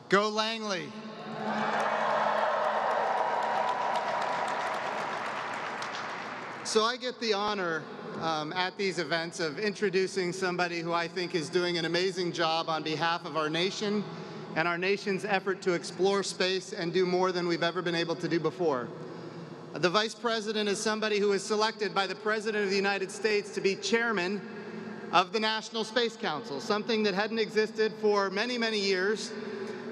Go Langley. So I get the honor at these events of introducing somebody who I think is doing an amazing job on behalf of our nation and our nation's effort to explore space and do more than we've ever been able to do before. The Vice President is somebody who was selected by the President of the United States to be chairman of the National Space Council, something that hadn't existed for many, many years.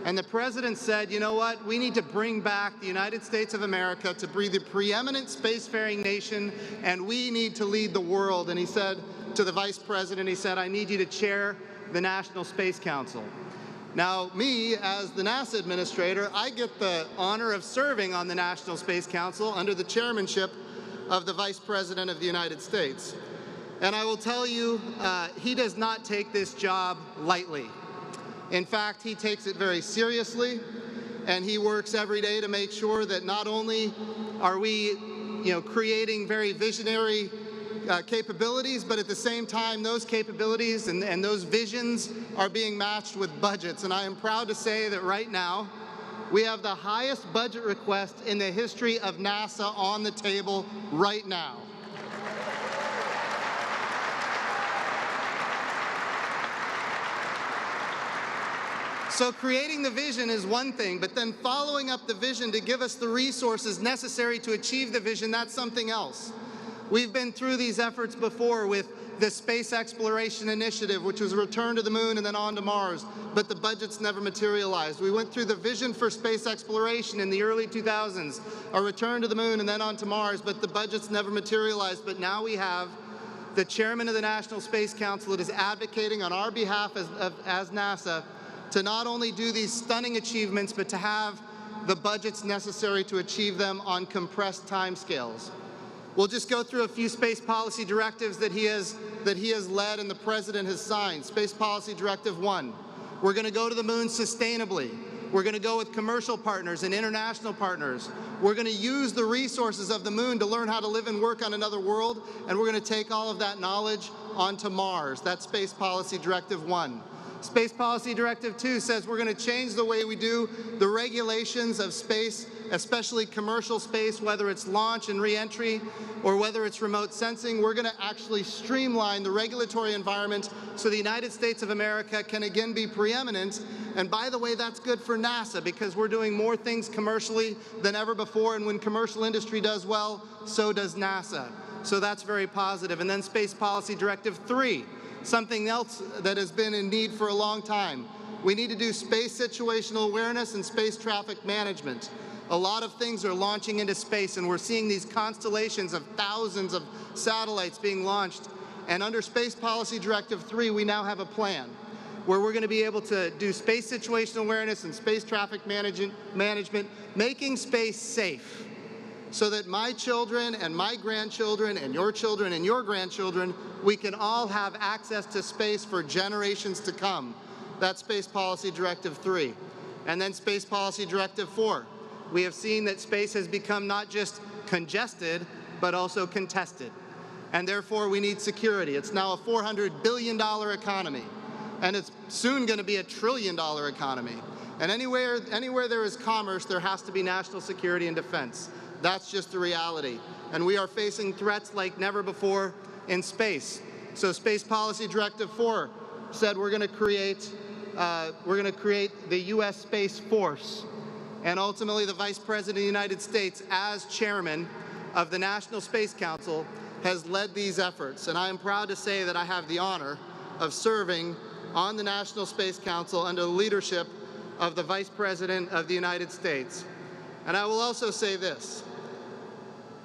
And the President said, you know what, we need to bring back the United States of America to be the preeminent spacefaring nation, and we need to lead the world. And he said to the Vice President, he said, I need you to chair the National Space Council. Now, me, as the NASA Administrator, I get the honor of serving on the National Space Council under the chairmanship of the Vice President of the United States. And I will tell you, he does not take this job lightly. In fact, he takes it very seriously, and he works every day to make sure that not only are we, creating very visionary capabilities, but at the same time, those capabilities and those visions are being matched with budgets. And I am proud to say that right now, we have the highest budget request in the history of NASA on the table right now. So creating the vision is one thing, but then following up the vision to give us the resources necessary to achieve the vision, that's something else. We've been through these efforts before with the Space Exploration Initiative, which was a return to the moon and then on to Mars, but the budgets never materialized. We went through the Vision for Space Exploration in the early 2000s, a return to the moon and then on to Mars, but the budgets never materialized. But now we have the chairman of the National Space Council that is advocating on our behalf as NASA to not only do these stunning achievements, but to have the budgets necessary to achieve them on compressed timescales. We'll just go through a few space policy directives that he has led and the President has signed. Space Policy Directive 1, we're going to go to the moon sustainably. We're going to go with commercial partners and international partners. We're going to use the resources of the moon to learn how to live and work on another world, and we're going to take all of that knowledge onto Mars. That's Space Policy Directive 1. Space Policy Directive 2 says we're going to change the way we do the regulations of space, especially commercial space, whether it's launch and re-entry or whether it's remote sensing. We're going to actually streamline the regulatory environment so the United States of America can again be preeminent. And by the way, that's good for NASA because we're doing more things commercially than ever before, and when commercial industry does well, so does NASA. So that's very positive. And then Space Policy Directive 3. Something else that has been in need for a long time. We need to do space situational awareness and space traffic management. A lot of things are launching into space, and we're seeing these constellations of thousands of satellites being launched. And under Space Policy Directive 3, we now have a plan where we're going to be able to do space situational awareness and space traffic management, making space safe, so that my children and my grandchildren and your grandchildren, we can all have access to space for generations to come. That's Space Policy Directive 3. And then Space Policy Directive 4. We have seen that space has become not just congested, but also contested. And therefore, we need security. It's now a $400 billion economy, and it's soon going to be a $1 trillion economy. And anywhere there is commerce, there has to be national security and defense. That's just the reality. And we are facing threats like never before in space. So Space Policy Directive 4 said we're going to create the U.S. Space Force. And ultimately, the Vice President of the United States, as chairman of the National Space Council, has led these efforts. And I am proud to say that I have the honor of serving on the National Space Council under the leadership of the Vice President of the United States. And I will also say this.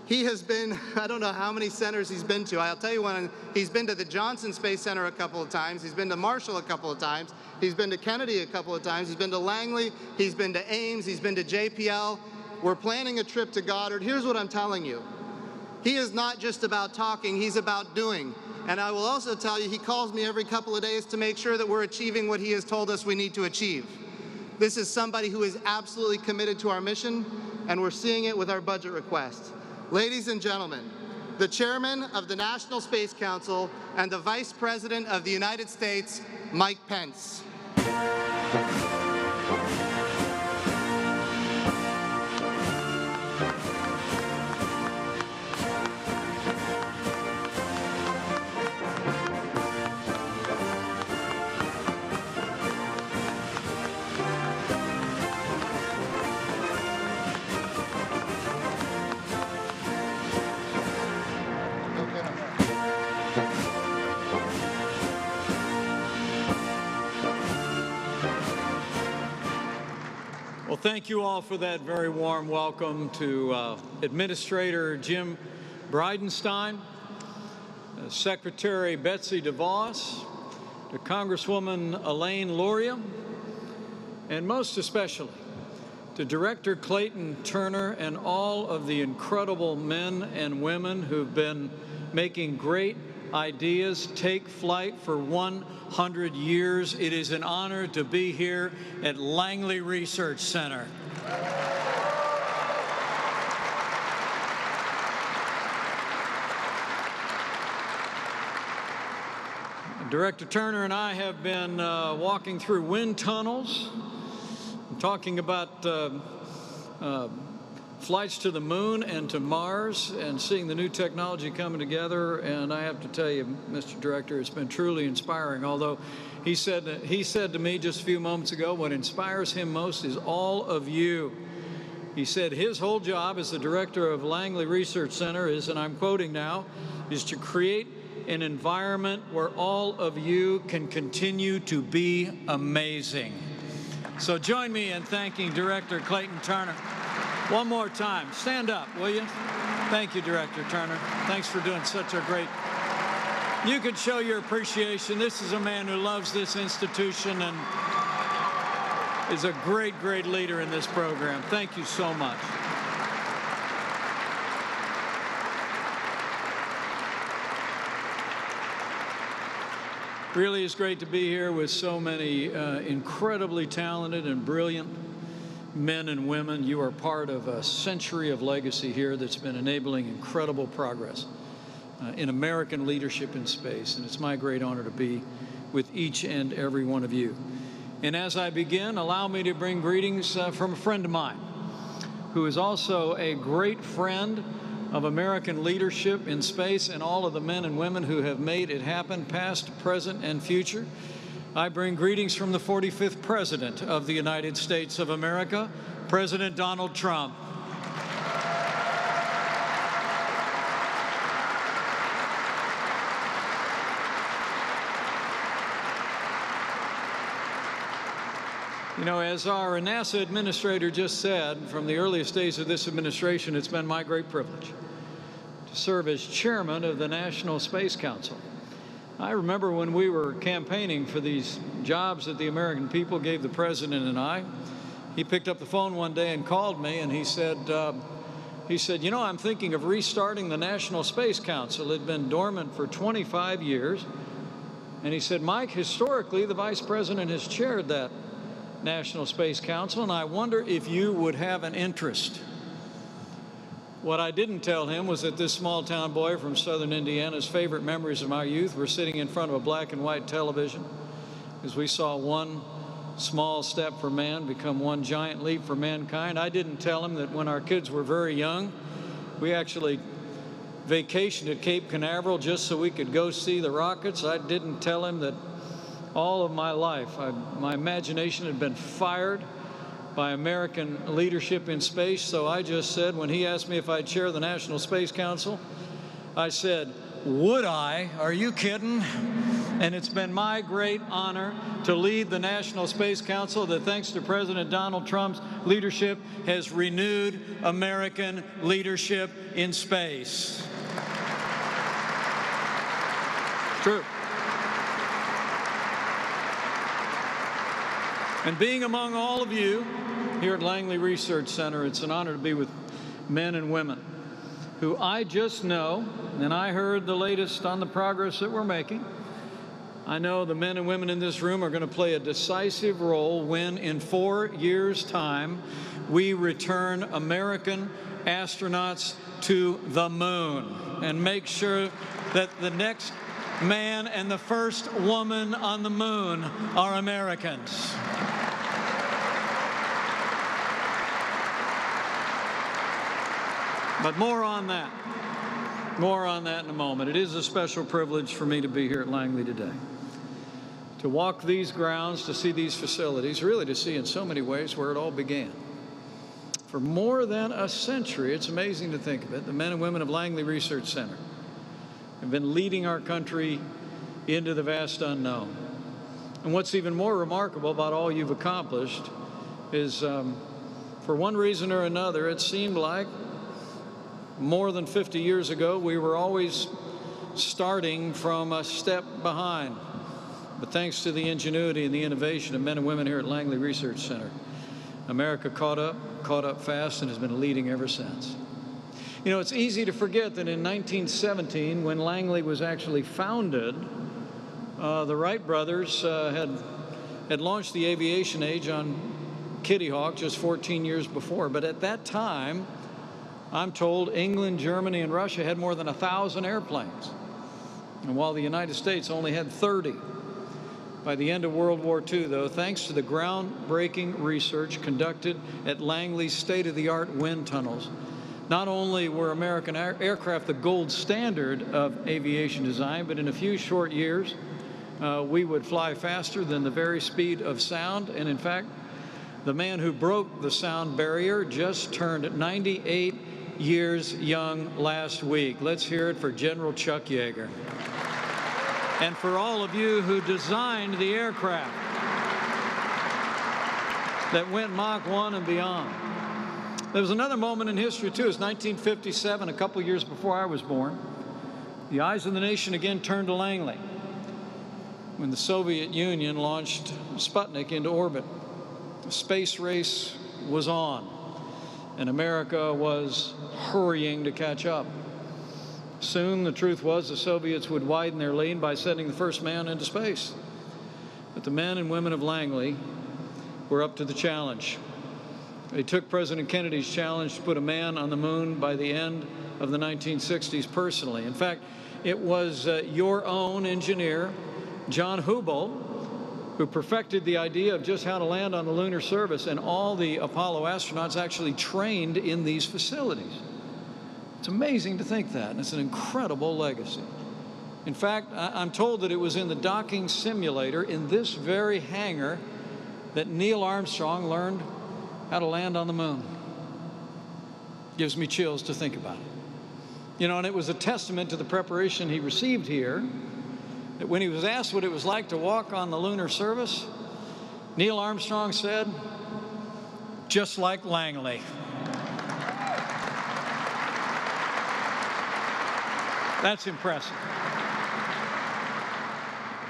He has been, I don't know how many centers he's been to. I'll tell you one, he's been to the Johnson Space Center a couple of times. He's been to Marshall a couple of times. He's been to Kennedy a couple of times. He's been to Langley. He's been to Ames. He's been to JPL. We're planning a trip to Goddard. Here's what I'm telling you. He is not just about talking. He's about doing. And I will also tell you, he calls me every couple of days to make sure that we're achieving what he has told us we need to achieve. This is somebody who is absolutely committed to our mission, and we're seeing it with our budget request. Ladies and gentlemen, the Chairman of the National Space Council and the Vice President of the United States, Mike Pence. Well, thank you all for that very warm welcome to Administrator Jim Bridenstine, Secretary Betsy DeVos, to Congresswoman Elaine Luria, and most especially to Director Clayton Turner and all of the incredible men and women who've been making great ideas take flight for 100 years. It is an honor to be here at Langley Research Center. Director Turner and I have been walking through wind tunnels, talking about flights to the moon and to Mars and seeing the new technology coming together. And I have to tell you, Mr. Director, it's been truly inspiring. Although he said to me just a few moments ago, what inspires him most is all of you. He said his whole job as the director of Langley Research Center is, and I'm quoting now, is to create an environment where all of you can continue to be amazing. So join me in thanking Director Clayton Turner. One more time. Stand up, will you? Thank you, Director Turner. Thanks for doing such a great... You can show your appreciation. This is a man who loves this institution and is a great, great leader in this program. Thank you so much. Really is great to be here with so many incredibly talented and brilliant men and women. You are part of a century of legacy here that's been enabling incredible progress in American leadership in space, and it's my great honor to be with each and every one of you. And as I begin, allow me to bring greetings from a friend of mine who is also a great friend of American leadership in space and all of the men and women who have made it happen, past, present, and future. I bring greetings from the 45th President of the United States of America, President Donald Trump. You know, as our NASA Administrator just said, from the earliest days of this administration, it's been my great privilege to serve as chairman of the National Space Council. I remember when we were campaigning for these jobs that the American people gave the President and I, he picked up the phone one day and called me, and he said, you know, I'm thinking of restarting the National Space Council. It had been dormant for 25 years. And he said, Mike, historically, the Vice President has chaired that National Space Council, and I wonder if you would have an interest. What I didn't tell him was that this small town boy from southern Indiana's favorite memories of my youth were sitting in front of a black and white television as we saw one small step for man become one giant leap for mankind. I didn't tell him that when our kids were very young, we actually vacationed at Cape Canaveral just so we could go see the rockets. I didn't tell him that all of my life, my imagination had been fired by American leadership in space. So I just said, when he asked me if I'd chair the National Space Council, I said, would I? Are you kidding? And it's been my great honor to lead the National Space Council that, thanks to President Donald Trump's leadership, has renewed American leadership in space. True. And being among all of you here at Langley Research Center, it's an honor to be with men and women who I just know, and I heard the latest on the progress that we're making. I know the men and women in this room are going to play a decisive role when, in 4 years' time, we return American astronauts to the moon and make sure that the next man and the first woman on the moon are Americans. But more on that in a moment. It is a special privilege for me to be here at Langley today, to walk these grounds, to see these facilities, really to see in so many ways where it all began. For more than a century, it's amazing to think of it, the men and women of Langley Research Center have been leading our country into the vast unknown. And what's even more remarkable about all you've accomplished is, for one reason or another, it seemed like more than 50 years ago, we were always starting from a step behind. But thanks to the ingenuity and the innovation of men and women here at Langley Research Center, America caught up fast, and has been leading ever since. You know, it's easy to forget that in 1917, when Langley was actually founded, the Wright brothers had launched the aviation age on Kitty Hawk just 14 years before. But at that time, I'm told England, Germany, and Russia had more than 1,000 airplanes. And while the United States only had 30. By the end of World War II, though, thanks to the groundbreaking research conducted at Langley's state-of-the-art wind tunnels, not only were American aircraft the gold standard of aviation design, but in a few short years, we would fly faster than the very speed of sound. And in fact, the man who broke the sound barrier just turned 98 years young last week. Let's hear it for General Chuck Yeager. And for all of you who designed the aircraft that went Mach 1 and beyond. There was another moment in history, too. It was 1957, a couple years before I was born. The eyes of the nation again turned to Langley when the Soviet Union launched Sputnik into orbit. The space race was on, and America was hurrying to catch up. Soon, the truth was, the Soviets would widen their lead by sending the first man into space. But the men and women of Langley were up to the challenge. They took President Kennedy's challenge to put a man on the moon by the end of the 1960s personally. In fact, it was your own engineer, John Hubble, who perfected the idea of just how to land on the lunar surface, and all the Apollo astronauts actually trained in these facilities. It's amazing to think that, and it's an incredible legacy. In fact, I'm told that it was in the docking simulator in this very hangar that Neil Armstrong learned how to land on the moon. Gives me chills to think about it. You know, and it was a testament to the preparation he received here that when he was asked what it was like to walk on the lunar surface, Neil Armstrong said, "Just like Langley." That's impressive.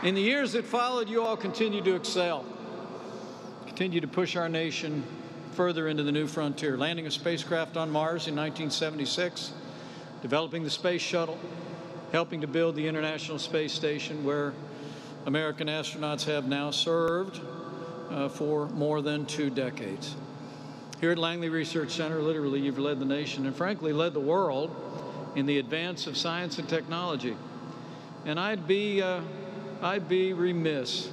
In the years that followed, you all continued to excel, continued to push our nation further into the new frontier, landing a spacecraft on Mars in 1976, developing the space shuttle, helping to build the International Space Station, where American astronauts have now served for more than 2 decades. Here at Langley Research Center, literally, you've led the nation and frankly led the world in the advance of science and technology. And I'd be remiss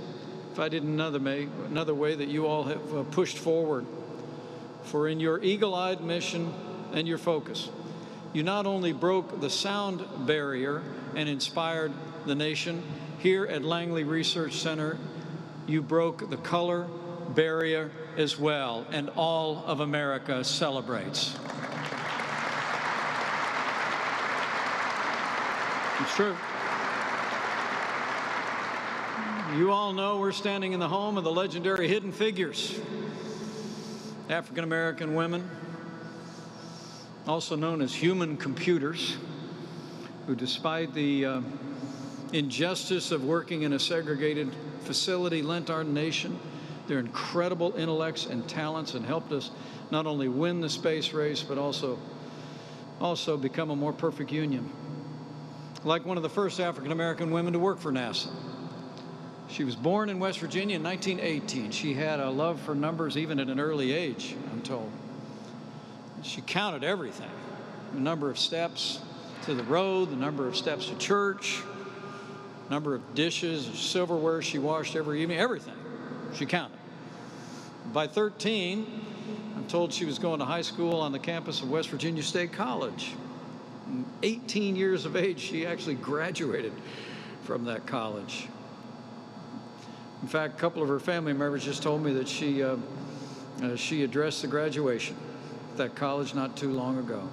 if I didn't another way that you all have pushed forward. For in your eagle-eyed mission and your focus, you not only broke the sound barrier and inspired the nation, here at Langley Research Center, you broke the color barrier as well, and all of America celebrates. It's true. You all know we're standing in the home of the legendary Hidden Figures, African-American women, also known as human computers, who despite the injustice of working in a segregated facility, lent our nation their incredible intellects and talents and helped us not only win the space race, but also become a more perfect union. Like one of the first African-American women to work for NASA. She was born in West Virginia in 1918. She had a love for numbers even at an early age, I'm told. She counted everything. The number of steps to the road, the number of steps to church, number of dishes, silverware she washed every evening, everything. She counted. By 13, I'm told she was going to high school on the campus of West Virginia State College. 18 years of age, she actually graduated from that college. In fact, a couple of her family members just told me that she addressed the graduation at that college not too long ago.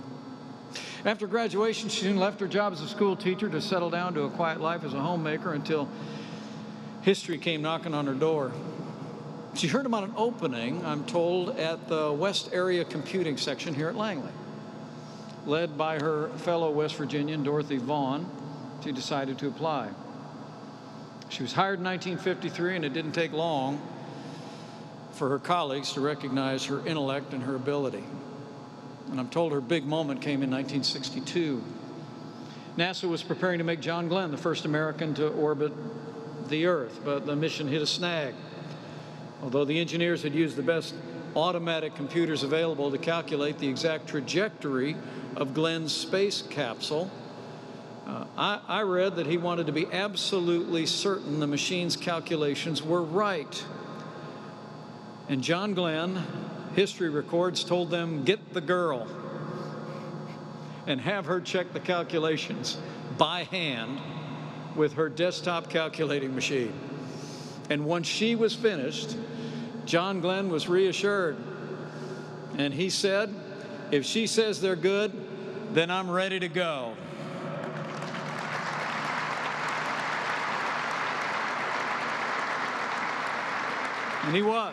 After graduation, she soon left her job as a school teacher to settle down to a quiet life as a homemaker until history came knocking on her door. She heard about an opening, I'm told, at the West Area Computing section here at Langley. Led by her fellow West Virginian, Dorothy Vaughn, she decided to apply. She was hired in 1953, and it didn't take long for her colleagues to recognize her intellect and her ability. And I'm told her big moment came in 1962. NASA was preparing to make John Glenn the first American to orbit the Earth, but the mission hit a snag. Although the engineers had used the best automatic computers available to calculate the exact trajectory of Glenn's space capsule, I read that he wanted to be absolutely certain the machine's calculations were right. And John Glenn, history records, told them, "Get the girl and have her check the calculations by hand with her desktop calculating machine." And once she was finished, John Glenn was reassured. And he said, "If she says they're good, then I'm ready to go." And he was.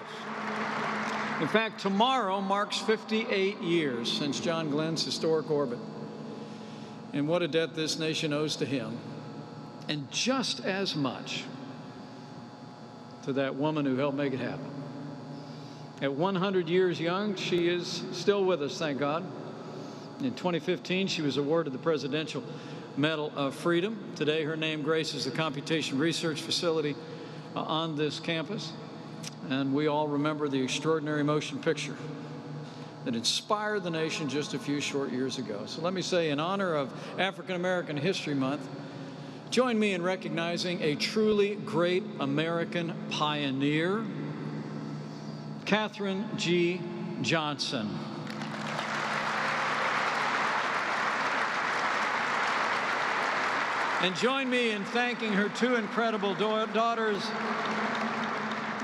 In fact, tomorrow marks 58 years since John Glenn's historic orbit. And what a debt this nation owes to him. And just as much to that woman who helped make it happen. At 100 years young, she is still with us, thank God. In 2015, she was awarded the Presidential Medal of Freedom. Today, her name graces the Computation Research Facility on this campus. And we all remember the extraordinary motion picture that inspired the nation just a few short years ago. So let me say, in honor of African American History Month, join me in recognizing a truly great American pioneer, Katherine G. Johnson. And join me in thanking her two incredible daughters,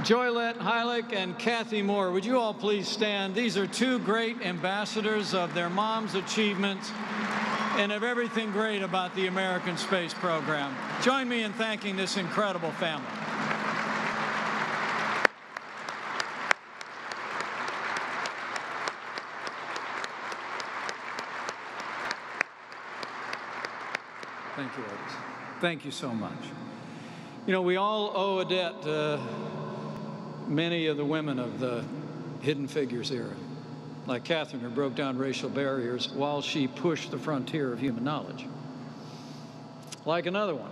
Joylette Heilich and Kathy Moore. Would you all please stand? These are two great ambassadors of their mom's achievements and of everything great about the American space program. Join me in thanking this incredible family. Thank you, ladies. Thank you so much. You know, we all owe a debt to many of the women of the Hidden Figures era, like Katherine, who broke down racial barriers while she pushed the frontier of human knowledge. Like another one,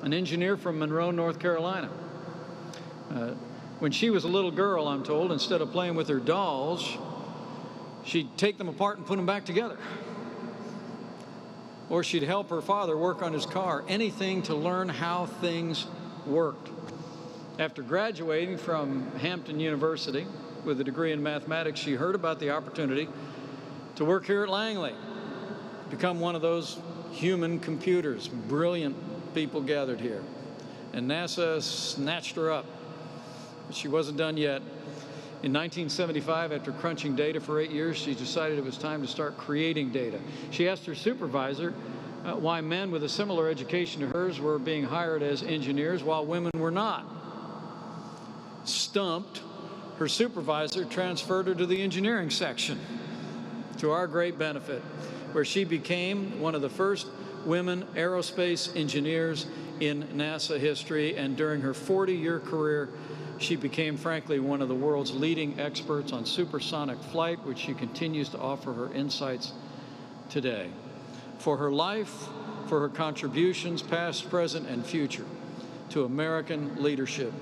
an engineer from Monroe, North Carolina. When she was a little girl, I'm told, instead of playing with her dolls, she'd take them apart and put them back together. Or she'd help her father work on his car, anything to learn how things worked. After graduating from Hampton University with a degree in mathematics, she heard about the opportunity to work here at Langley, become one of those human computers. Brilliant people gathered here. And NASA snatched her up, but she wasn't done yet. In 1975, after crunching data for 8 years, she decided it was time to start creating data. She asked her supervisor why men with a similar education to hers were being hired as engineers while women were not. Stumped, her supervisor transferred her to the engineering section, to our great benefit, where she became one of the first women aerospace engineers in NASA history. And during her 40-year career, she became, frankly, one of the world's leading experts on supersonic flight, which she continues to offer her insights today. For her life, for her contributions, past, present, and future, to American leadership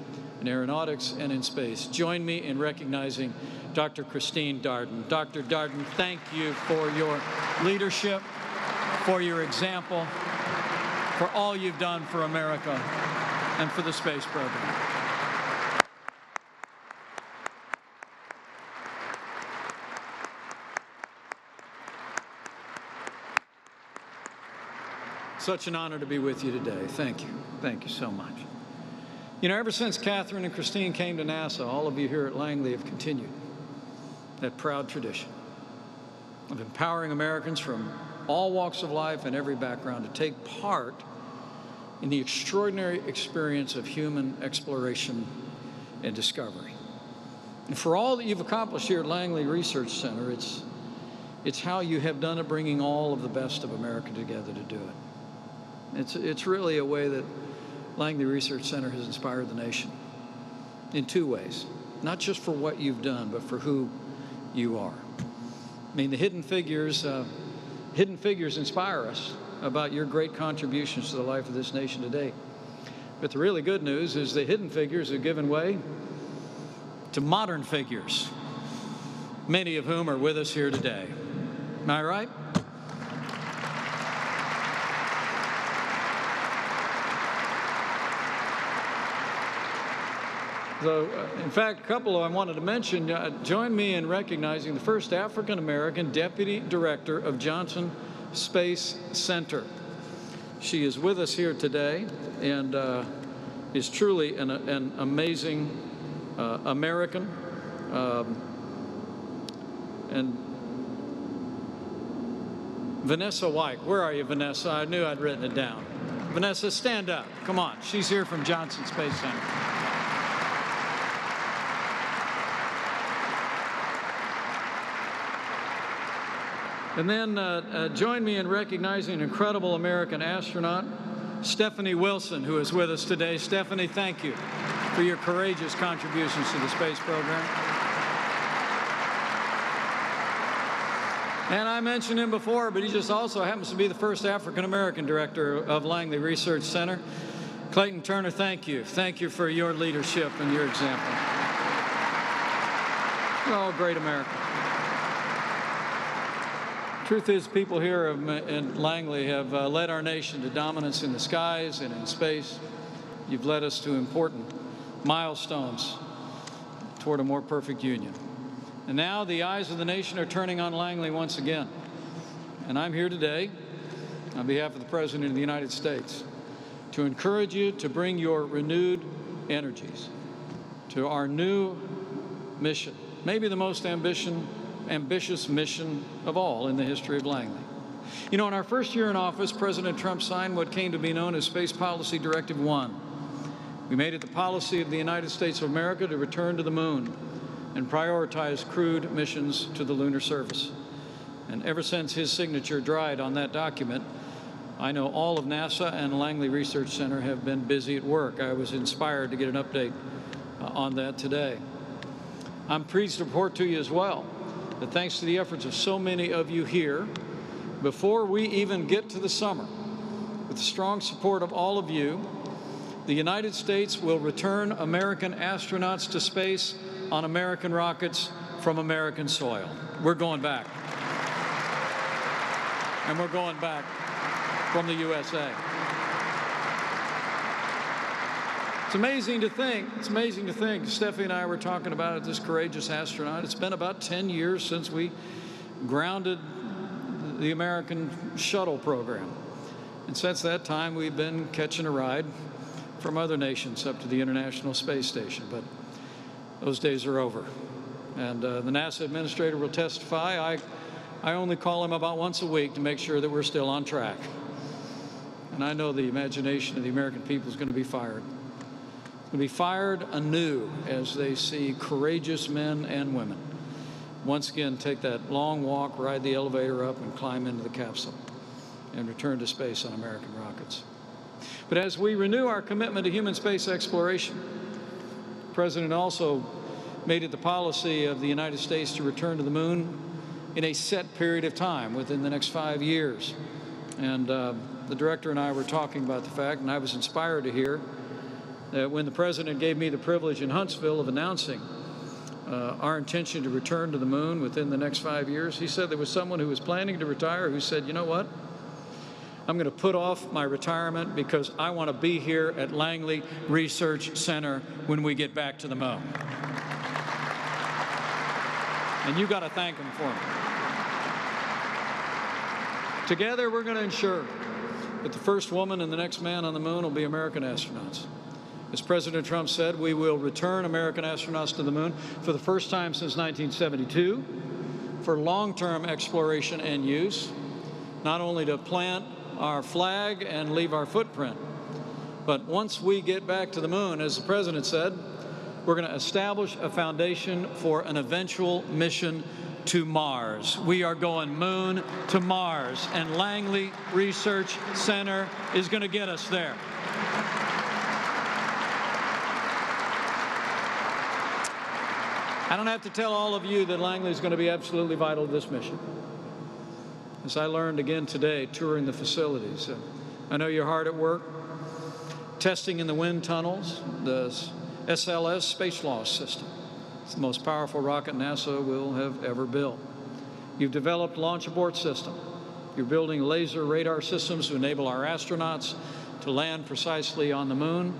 in aeronautics and in space, join me in recognizing Dr. Christine Darden. Dr. Darden, thank you for your leadership, for your example, for all you've done for America and for the space program. Such an honor to be with you today. Thank you. Thank you so much. You know, ever since Katherine and Christine came to NASA, all of you here at Langley have continued that proud tradition of empowering Americans from all walks of life and every background to take part in the extraordinary experience of human exploration and discovery. And for all that you've accomplished here at Langley Research Center, it's how you have done it, bringing all of the best of America together to do it. It's really a way that Langley Research Center has inspired the nation in two ways, not just for what you've done, but for who you are. I mean, the hidden figures inspire us about your great contributions to the life of this nation today. But the really good news is the hidden figures have given way to modern figures, many of whom are with us here today. Am I right? So, in fact, a couple I wanted to mention, join me in recognizing the first African-American Deputy Director of Johnson Space Center. She is with us here today and is truly an amazing American. And Vanessa White, where are you, Vanessa? I knew I'd written it down. Vanessa, stand up. Come on. She's here from Johnson Space Center. And then join me in recognizing an incredible American astronaut, Stephanie Wilson, who is with us today. Stephanie, thank you for your courageous contributions to the space program. And I mentioned him before, but he just also happens to be the first African-American director of Langley Research Center. Clayton Turner, thank you. Thank you for your leadership and your example. Oh, great America. Truth is, people here in Langley have led our nation to dominance in the skies and in space. You've led us to important milestones toward a more perfect union. And now the eyes of the nation are turning on Langley once again. And I'm here today on behalf of the President of the United States to encourage you to bring your renewed energies to our new mission, maybe the most ambitious mission of all in the history of Langley. You know, in our first year in office, President Trump signed what came to be known as Space Policy Directive 1. We made it the policy of the United States of America to return to the moon and prioritize crewed missions to the lunar surface. And ever since his signature dried on that document, I know all of NASA and Langley Research Center have been busy at work. I was inspired to get an update on that today. I'm pleased to report to you as well that thanks to the efforts of so many of you here, before we even get to the summer, with the strong support of all of you, the United States will return American astronauts to space on American rockets from American soil. We're going back. And we're going back from the USA. It's amazing to think, Stephanie and I were talking about it, this courageous astronaut. It's been about 10 years since we grounded the American shuttle program. And since that time, we've been catching a ride from other nations up to the International Space Station. But those days are over. And the NASA Administrator will testify. I only call him about once a week to make sure that we're still on track. And I know the imagination of the American people is going to be fired. It's going to be fired anew as they see courageous men and women once again take that long walk, ride the elevator up, and climb into the capsule and return to space on American rockets. But as we renew our commitment to human space exploration, the President also made it the policy of the United States to return to the moon in a set period of time within the next 5 years. And the Director and I were talking about the fact, and I was inspired to hear that when the President gave me the privilege in Huntsville of announcing our intention to return to the moon within the next 5 years, he said there was someone who was planning to retire who said, you know what? I'm going to put off my retirement because I want to be here at Langley Research Center when we get back to the moon. And you got to thank him for it. Together, we're going to ensure that the first woman and the next man on the moon will be American astronauts. As President Trump said, we will return American astronauts to the moon for the first time since 1972 for long-term exploration and use. not only to plant our flag and leave our footprint, but once we get back to the moon, as the President said, we're going to establish a foundation for an eventual mission to Mars. We are going moon to Mars, and Langley Research Center is going to get us there. I don't have to tell all of you that Langley is going to be absolutely vital to this mission. As I learned again today, touring the facilities, I know you're hard at work, testing in the wind tunnels, the SLS space launch system. It's the most powerful rocket NASA will have ever built. You've developed a launch abort system. You're building laser radar systems to enable our astronauts to land precisely on the moon,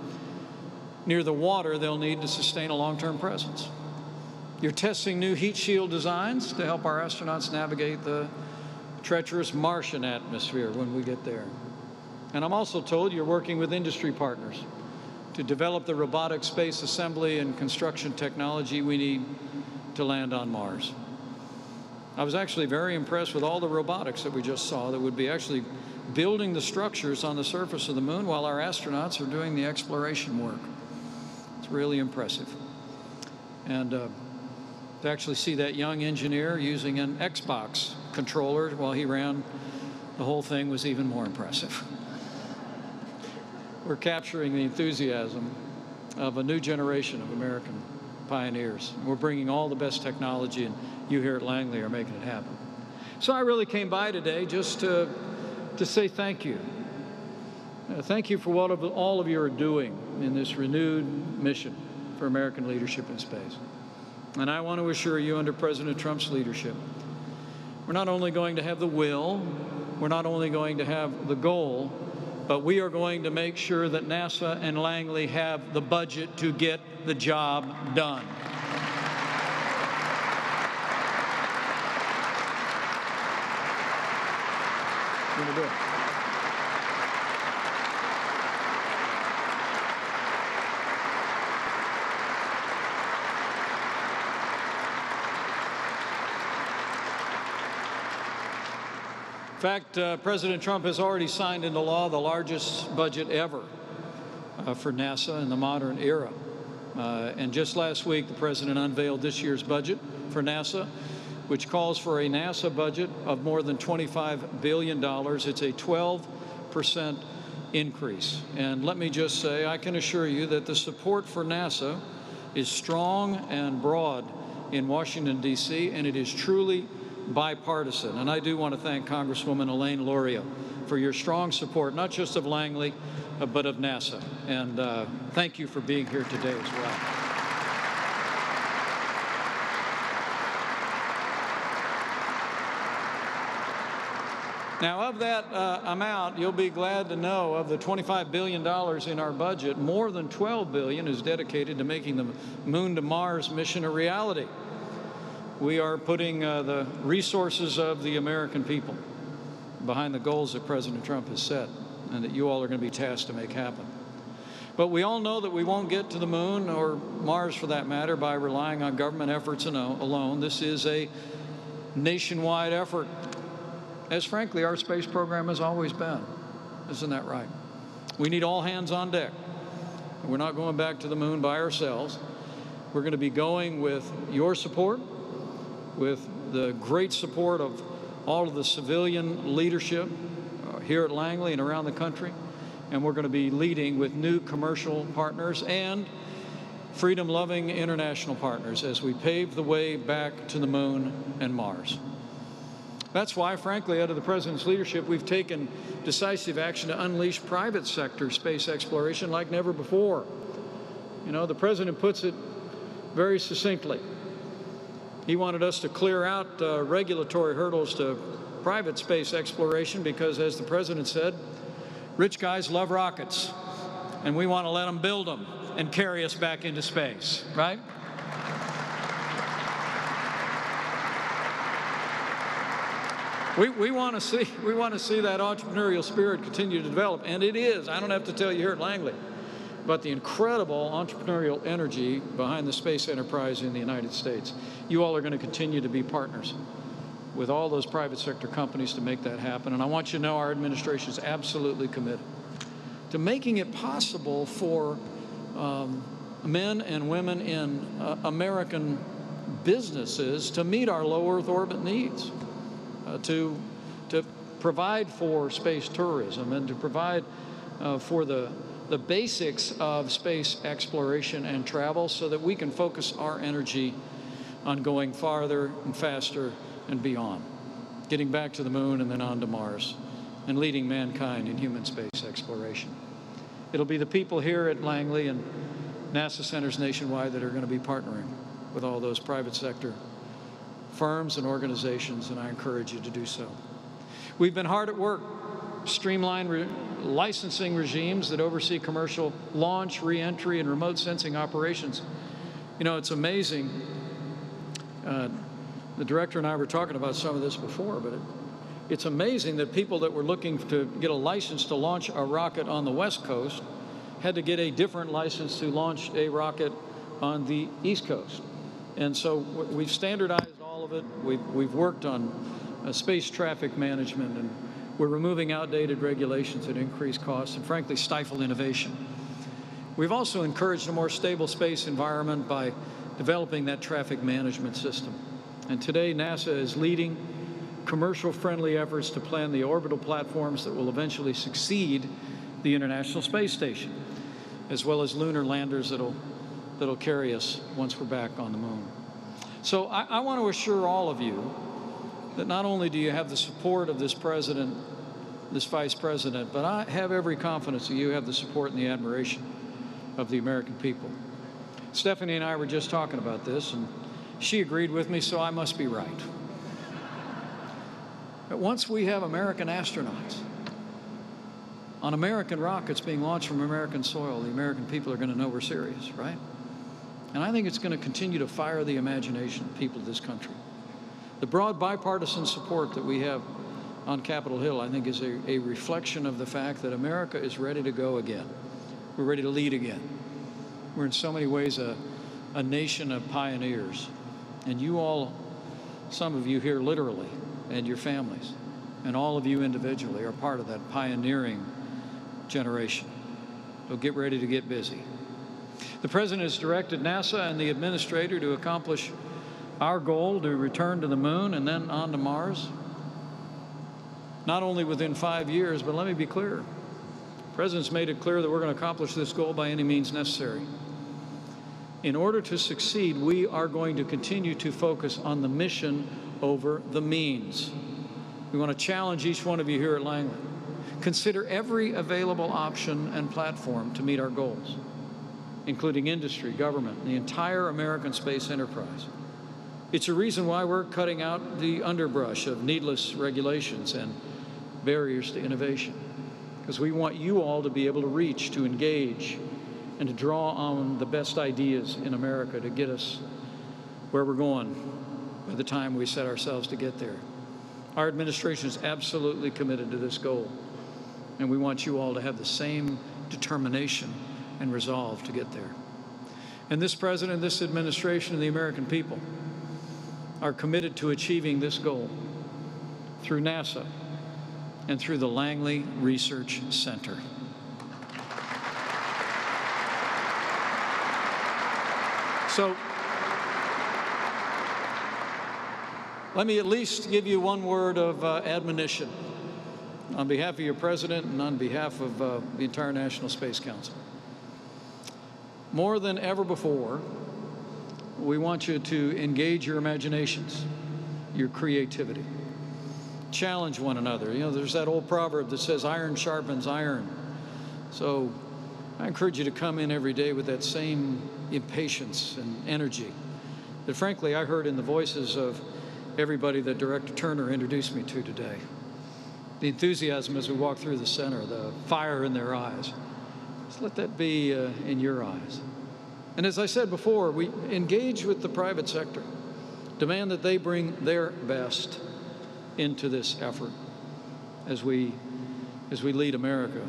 near the water they'll need to sustain a long-term presence. You're testing new heat shield designs to help our astronauts navigate the treacherous Martian atmosphere when we get there. And I'm also told you're working with industry partners to develop the robotic space assembly and construction technology we need to land on Mars. I was actually very impressed with all the robotics that we just saw that would be actually building the structures on the surface of the moon while our astronauts are doing the exploration work. It's really impressive. And to actually see that young engineer using an Xbox controller while he ran the whole thing was even more impressive. We're capturing the enthusiasm of a new generation of American pioneers. We're bringing all the best technology, and you here at Langley are making it happen. So I really came by today just to say thank you. Thank you for what all of you are doing in this renewed mission for American leadership in space. And I want to assure you, under President Trump's leadership, we're not only going to have the will, we're not only going to have the goal, but we are going to make sure that NASA and Langley have the budget to get the job done. We're going to do it. In fact, President Trump has already signed into law the largest budget ever for NASA in the modern era. And just last week, the President unveiled this year's budget for NASA, which calls for a NASA budget of more than $25 billion. It's a 12% increase. And let me just say, I can assure you that the support for NASA is strong and broad in Washington, D.C., and it is truly bipartisan. And I do want to thank Congresswoman Elaine Luria for your strong support, not just of Langley, but of NASA. And thank you for being here today as well. Now, of that amount, you'll be glad to know, of the $25 billion in our budget, more than $12 billion is dedicated to making the Moon to Mars mission a reality. We are putting the resources of the American people behind the goals that President Trump has set and that you all are going to be tasked to make happen. But we all know that we won't get to the moon, or Mars for that matter, by relying on government efforts alone. This is a nationwide effort, as frankly our space program has always been. Isn't that right? We need all hands on deck. We're not going back to the moon by ourselves. We're going to be going with your support, with the great support of all of the civilian leadership here at Langley and around the country. And we're going to be leading with new commercial partners and freedom-loving international partners as we pave the way back to the moon and Mars. That's why, frankly, under the President's leadership, we've taken decisive action to unleash private sector space exploration like never before. You know, the President puts it very succinctly. He wanted us to clear out regulatory hurdles to private space exploration because, as the President said, rich guys love rockets, and we want to let them build them and carry us back into space, right? We want to see that entrepreneurial spirit continue to develop, and it is. I don't have to tell you here at Langley about the incredible entrepreneurial energy behind the space enterprise in the United States. You all are going to continue to be partners with all those private sector companies to make that happen. And I want you to know our administration is absolutely committed to making it possible for men and women in American businesses to meet our low Earth orbit needs, to provide for space tourism and to provide for the basics of space exploration and travel so that we can focus our energy on going farther and faster and beyond, getting back to the moon and then on to Mars, and leading mankind in human space exploration. It'll be the people here at Langley and NASA centers nationwide that are going to be partnering with all those private sector firms and organizations, and I encourage you to do so. We've been hard at work streamline licensing regimes that oversee commercial launch, re-entry, and remote sensing operations. You know, it's amazing. The director and I were talking about some of this before, but it's amazing that people that were looking to get a license to launch a rocket on the West Coast had to get a different license to launch a rocket on the East Coast. And so we've standardized all of it. We've worked on space traffic management, and we're removing outdated regulations that increase costs and, frankly, stifle innovation. We've also encouraged a more stable space environment by developing that traffic management system. And today, NASA is leading commercial-friendly efforts to plan the orbital platforms that will eventually succeed the International Space Station, as well as lunar landers that'll carry us once we're back on the moon. So I want to assure all of you that not only do you have the support of this president, this vice president, but I have every confidence that you have the support and the admiration of the American people. Stephanie and I were just talking about this, and she agreed with me, so I must be right. But once we have American astronauts on American rockets being launched from American soil, the American people are going to know we're serious, right? And I think it's going to continue to fire the imagination of people of this country. The broad bipartisan support that we have on Capitol Hill, I think, is a reflection of the fact that America is ready to go again. We're ready to lead again. We're in so many ways a nation of pioneers. And you all, some of you here literally, and your families, and all of you individually are part of that pioneering generation. So get ready to get busy. The President has directed NASA and the Administrator to accomplish our goal to return to the moon and then on to Mars, not only within 5 years, but let me be clear. The President's made it clear that we're going to accomplish this goal by any means necessary. In order to succeed, we are going to continue to focus on the mission over the means. We want to challenge each one of you here at Langley. Consider every available option and platform to meet our goals, including industry, government, and the entire American space enterprise. It's a reason why we're cutting out the underbrush of needless regulations and barriers to innovation, because we want you all to be able to reach, to engage, and to draw on the best ideas in America to get us where we're going by the time we set ourselves to get there. Our administration is absolutely committed to this goal, and we want you all to have the same determination and resolve to get there. And this President, this administration, and the American people are committed to achieving this goal through NASA and through the Langley Research Center. So let me at least give you one word of admonition on behalf of your President and on behalf of the entire National Space Council. More than ever before, we want you to engage your imaginations, your creativity. Challenge one another. You know, there's that old proverb that says iron sharpens iron. So I encourage you to come in every day with that same impatience and energy that, frankly, I heard in the voices of everybody that Director Turner introduced me to today. The enthusiasm as we walk through the center, the fire in their eyes. Just let that be in your eyes. And as I said before, we engage with the private sector, demand that they bring their best into this effort as we lead America,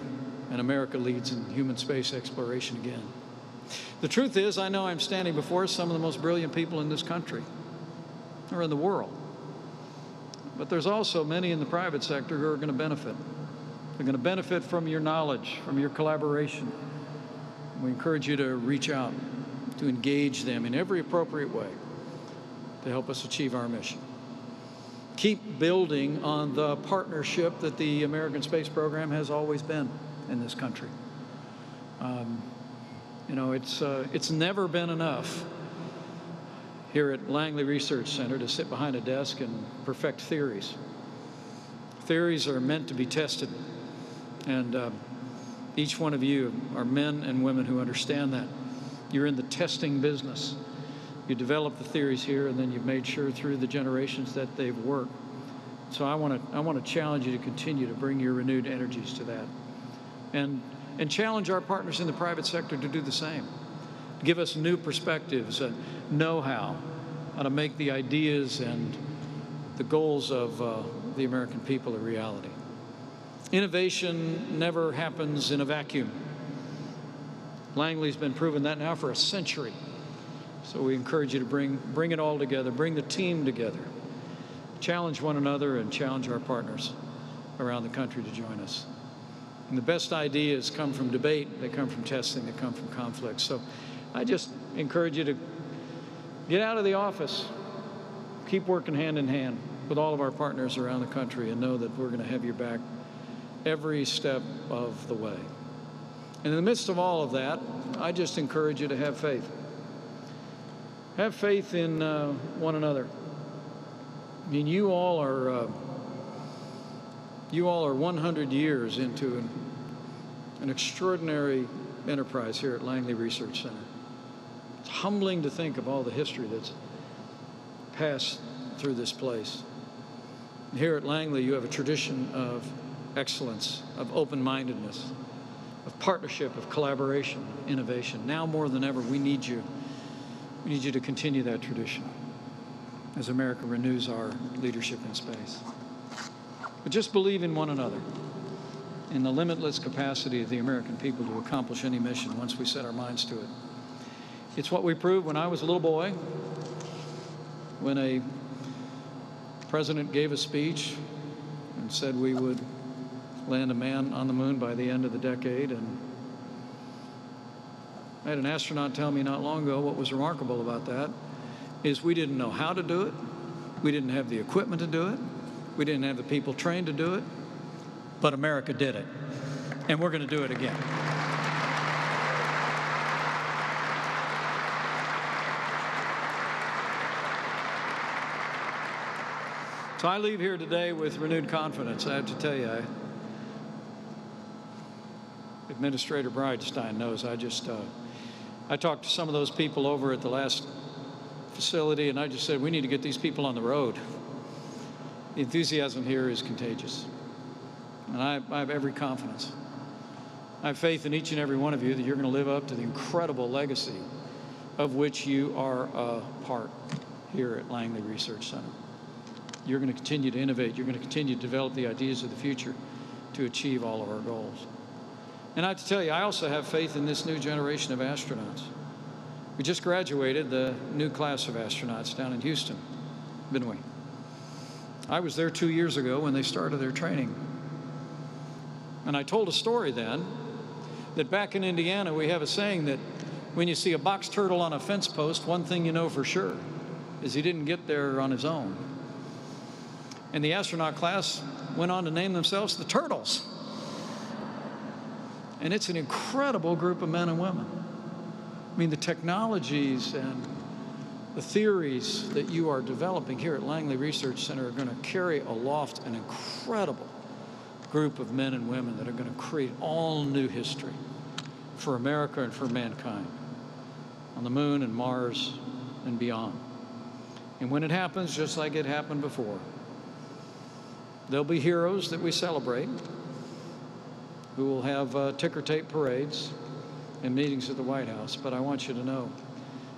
and America leads in human space exploration again. The truth is, I know I'm standing before some of the most brilliant people in this country or in the world. but there's also many in the private sector who are going to benefit. They're going to benefit from your knowledge, from your collaboration. We encourage you to reach out, to engage them in every appropriate way to help us achieve our mission. Keep building on the partnership that the American space program has always been in this country. You know, it's never been enough here at Langley Research Center to sit behind a desk and perfect theories. Theories are meant to be tested, and each one of you are men and women who understand that. You're in the testing business. You develop the theories here, and then you've made sure through the generations that they've worked. So I want to challenge you to continue to bring your renewed energies to that, and challenge our partners in the private sector to do the same. Give us new perspectives, know-how to make the ideas and the goals of the American people a reality. Innovation never happens in a vacuum. Langley's been proving that now for a century. So we encourage you to bring it all together, bring the team together, challenge one another, and challenge our partners around the country to join us. And the best ideas come from debate, they come from testing, they come from conflict. So I just encourage you to get out of the office, keep working hand in hand with all of our partners around the country, and know that we're going to have your back every step of the way. And in the midst of all of that, I just encourage you to have faith. Have faith in one another. I mean, you all are 100 years into an extraordinary enterprise here at Langley Research Center. It's humbling to think of all the history that's passed through this place. And here at Langley, you have a tradition of excellence, of open-mindedness, of partnership, of collaboration, innovation. Now more than ever, we need you. We need you to continue that tradition as America renews our leadership in space. But just believe in one another, in the limitless capacity of the American people to accomplish any mission once we set our minds to it. It's what we proved when I was a little boy, when a president gave a speech and said we would land a man on the moon by the end of the decade. And I had an astronaut tell me not long ago what was remarkable about that is we didn't know how to do it. We didn't have the equipment to do it. We didn't have the people trained to do it. But America did it. And we're going to do it again. So I leave here today with renewed confidence. I have to tell you, Administrator Bridenstine knows I talked to some of those people over at the last facility, and I just said, we need to get these people on the road. The enthusiasm here is contagious. And I have every confidence. I have faith in each and every one of you that you're going to live up to the incredible legacy of which you are a part here at Langley Research Center. You're going to continue to innovate. You're going to continue to develop the ideas of the future to achieve all of our goals. And I have to tell you, I also have faith in this new generation of astronauts. We just graduated the new class of astronauts down in Houston, didn't we? I was there 2 years ago when they started their training. And I told a story then that back in Indiana, we have a saying that when you see a box turtle on a fence post, one thing you know for sure is he didn't get there on his own. And the astronaut class went on to name themselves the Turtles. And it's an incredible group of men and women. I mean, the technologies and the theories that you are developing here at Langley Research Center are going to carry aloft an incredible group of men and women that are going to create all new history for America and for mankind on the moon and Mars and beyond. And when it happens, just like it happened before, there'll be heroes that we celebrate who will have ticker tape parades and meetings at the White House. But I want you to know,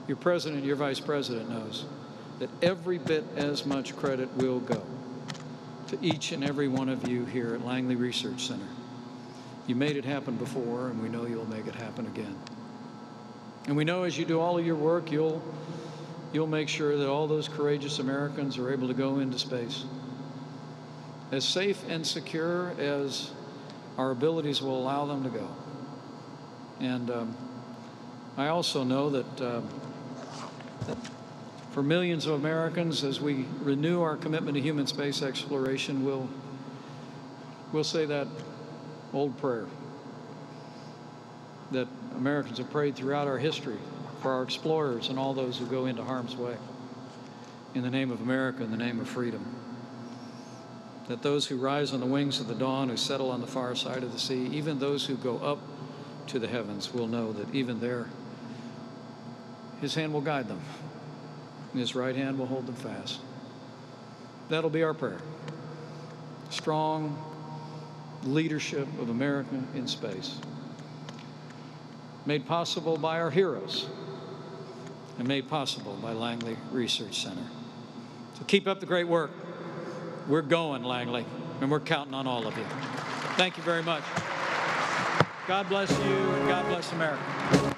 your president, your vice president knows that every bit as much credit will go to each and every one of you here at Langley Research Center. You made it happen before, and we know you'll make it happen again. And we know as you do all of your work, you'll make sure that all those courageous Americans are able to go into space as safe and secure as our abilities will allow them to go. And I also know that for millions of Americans, as we renew our commitment to human space exploration, we'll say that old prayer that Americans have prayed throughout our history for our explorers and all those who go into harm's way. In the name of America, in the name of freedom. That those who rise on the wings of the dawn, who settle on the far side of the sea, even those who go up to the heavens will know that even there, His hand will guide them, and His right hand will hold them fast. That'll be our prayer. Strong leadership of America in space, made possible by our heroes and made possible by Langley Research Center. So keep up the great work. We're going, Langley, and we're counting on all of you. Thank you very much. God bless you, and God bless America.